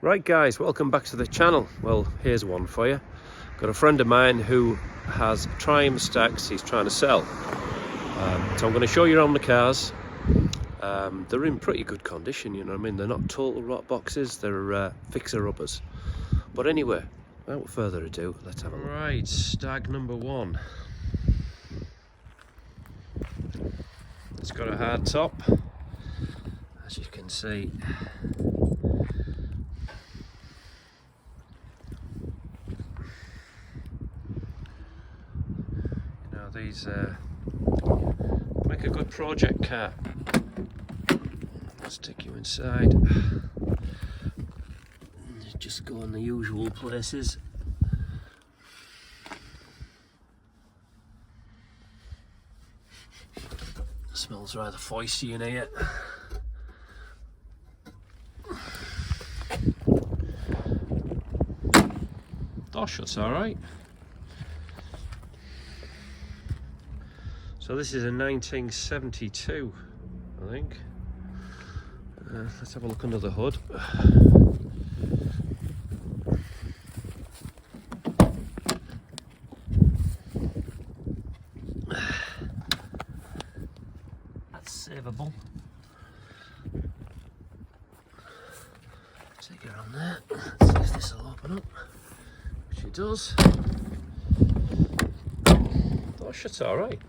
Right guys, welcome back to the channel. Well, here's one for you. Got a friend of mine who has Triumph stacks he's trying to sell. So I'm going to show you around the cars. They're in pretty good condition, you know what I mean? They're not total rot boxes, they're fixer-uppers. But anyway, without further ado, let's have a look. Right, stag number one. It's got a hard top, as you can see. These make a good project car. Let's take you inside. Just go in the usual places. Smells rather feisty in here. Door shuts all right. So this is a 1972, I think. Let's have a look under the hood. That's savable. Take it on there. Let's see if this will open up, which it does. Door shuts all right.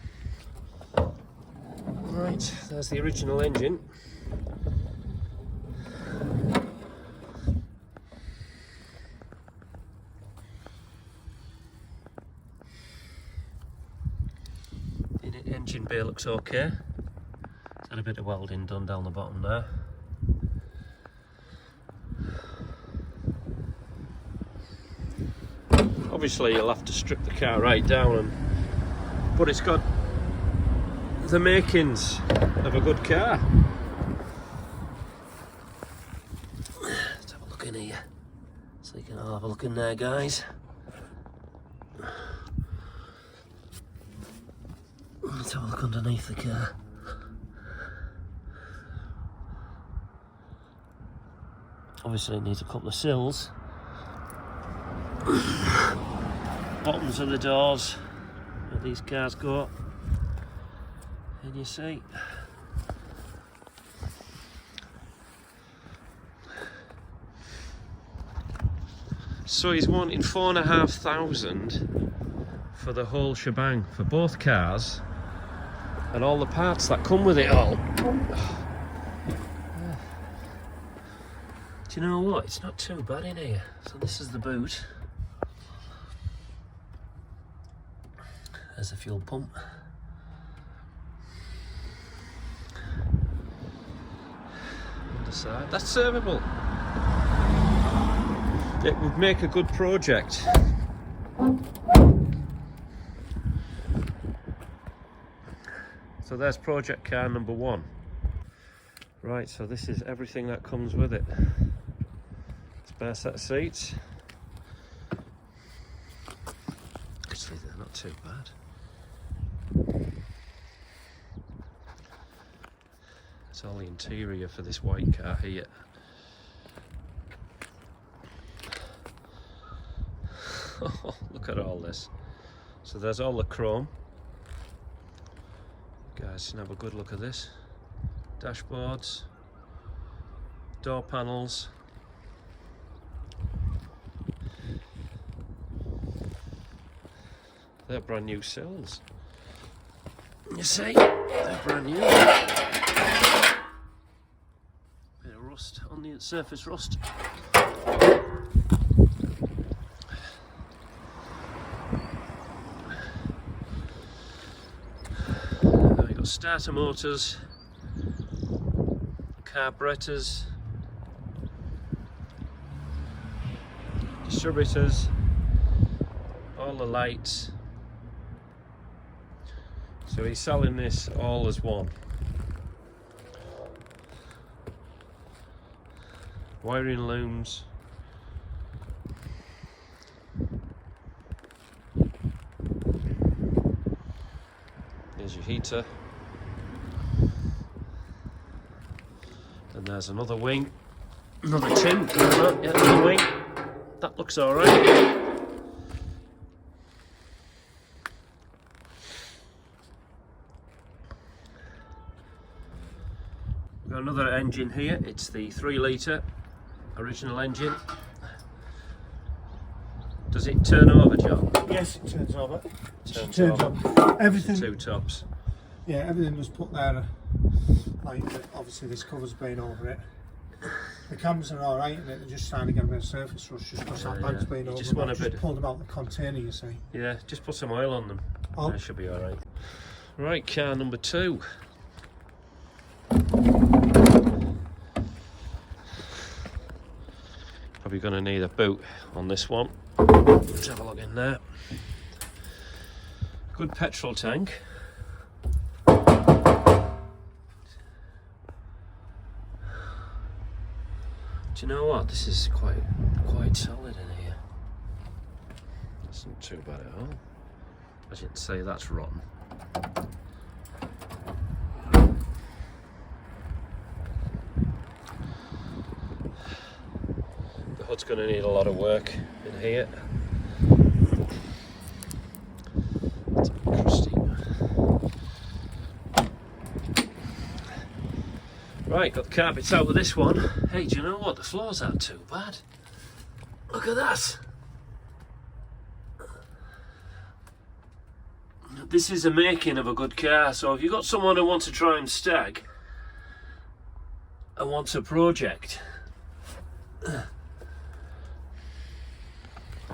Right, there's the original engine. The engine bay looks okay. It's had a bit of welding done down the bottom there. Obviously you'll have to strip the car right down, but it's got the makings of a good car. Let's have a look in here, so you can all have a look in there, guys. Let's have a look underneath the car. Obviously it needs a couple of sills. Bottoms of the doors where these cars go. And you see, so he's wanting $4,500 for the whole shebang for both cars and all the parts that come with it all. Do you know what? It's not too bad in here. So this is the boot. There's the fuel pump. Side. That's servable. It would make a good project. So there's project car number one. Right, so this is everything that comes with it. Spare set of seats. Actually, they're not too bad. It's all the interior for this white car here. Oh, look at all this. So there's all the chrome. Guys can have a good look at this. Dashboards, door panels. They're brand new sills. You see, they're brand new. Bit of rust on the surface, rust. We've got starter motors, carburetors, distributors, all the lights. So he's selling this all as one. Wiring looms. There's your heater. And there's another wing Another two. Yeah, another wing. That looks alright. We've got another engine here. It's the 3 litre original engine. Does it turn over, John? Yes, it turns over. Turns Turns over. up. Everything. The 2 tops. Yeah, everything was put there. Like obviously this cover's been over it. The cams are all right, and they're just trying to get a bit of surface rust just because that bag's been over. Just want a Just bit. pulled them out the container, you see. Yeah, just put some oil on them. Oh. That should be alright. Right, car number 2. Probably going to need a boot on this one. Let's have a look in there. Good petrol tank. Do you know what? This is quite solid in here. That's not too bad at all. I shouldn't say that's rotten. The hood's going to need a lot of work in here. It's a bit crusty. Right, got the carpets out with this one. Hey, do you know what? The floors aren't too bad. Look at that. This is the making of a good car. So if you've got someone who wants to try and stag and wants a project,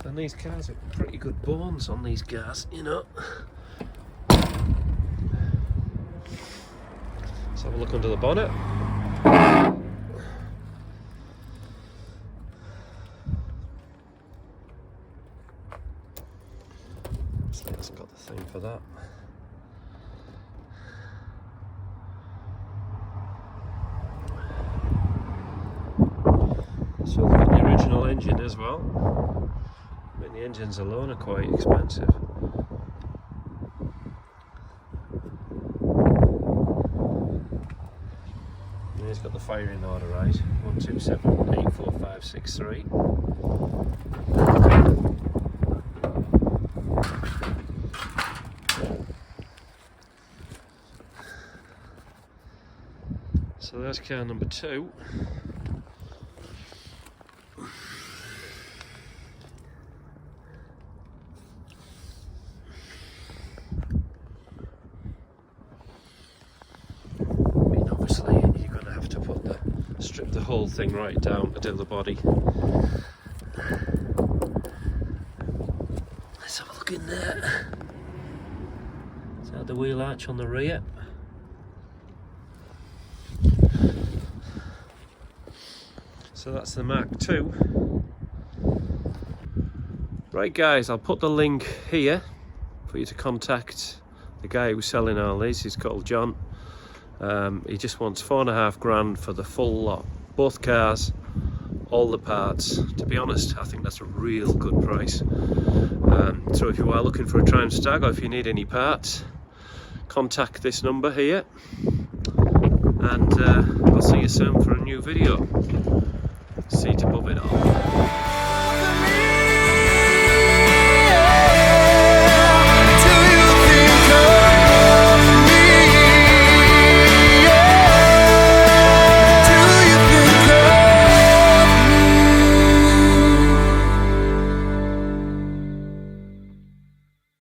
then these cars are pretty good bones on these cars, you know. Let's have a look under the bonnet. So it's got the thing for that. So they've got the original engine as well. I mean, the engines alone are quite expensive. And he's got the firing order right. 127-84563. So there's car number 2. Obviously you're going to have to strip the whole thing right down to do the body. Let's have a look in there. Is that the wheel arch on the rear? So that's the Mark II. Right guys, I'll put the link here for you to contact the guy who's selling all these. He's called John. He just wants $4.5 grand for the full lot, both cars, all the parts. To be honest, I think that's a real good price. So if you are looking for a Triumph Stag, or if you need any parts, contact this number here, and I'll see you soon for a new video. Seat above it all.